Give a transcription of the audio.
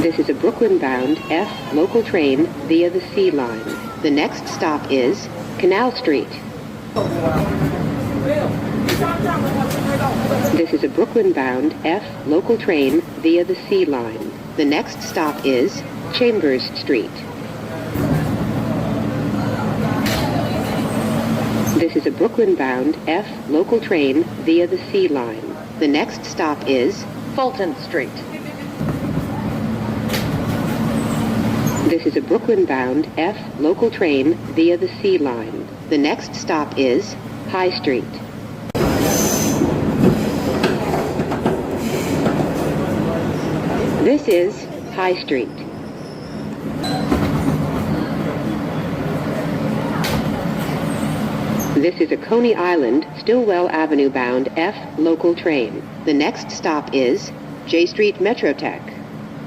This is a Brooklyn-bound F local train via the C line. The next stop is Canal Street. This is a Brooklyn-bound F local train via the C line. The next stop is Chambers Street. This is a Brooklyn-bound F local train via the C line. The next stop is Fulton Street. This is a Brooklyn-bound F local train via the C line. The next stop is High Street. This is High Street. This is a Coney Island, Stillwell Avenue bound F local train. The next stop is J Street Metrotech.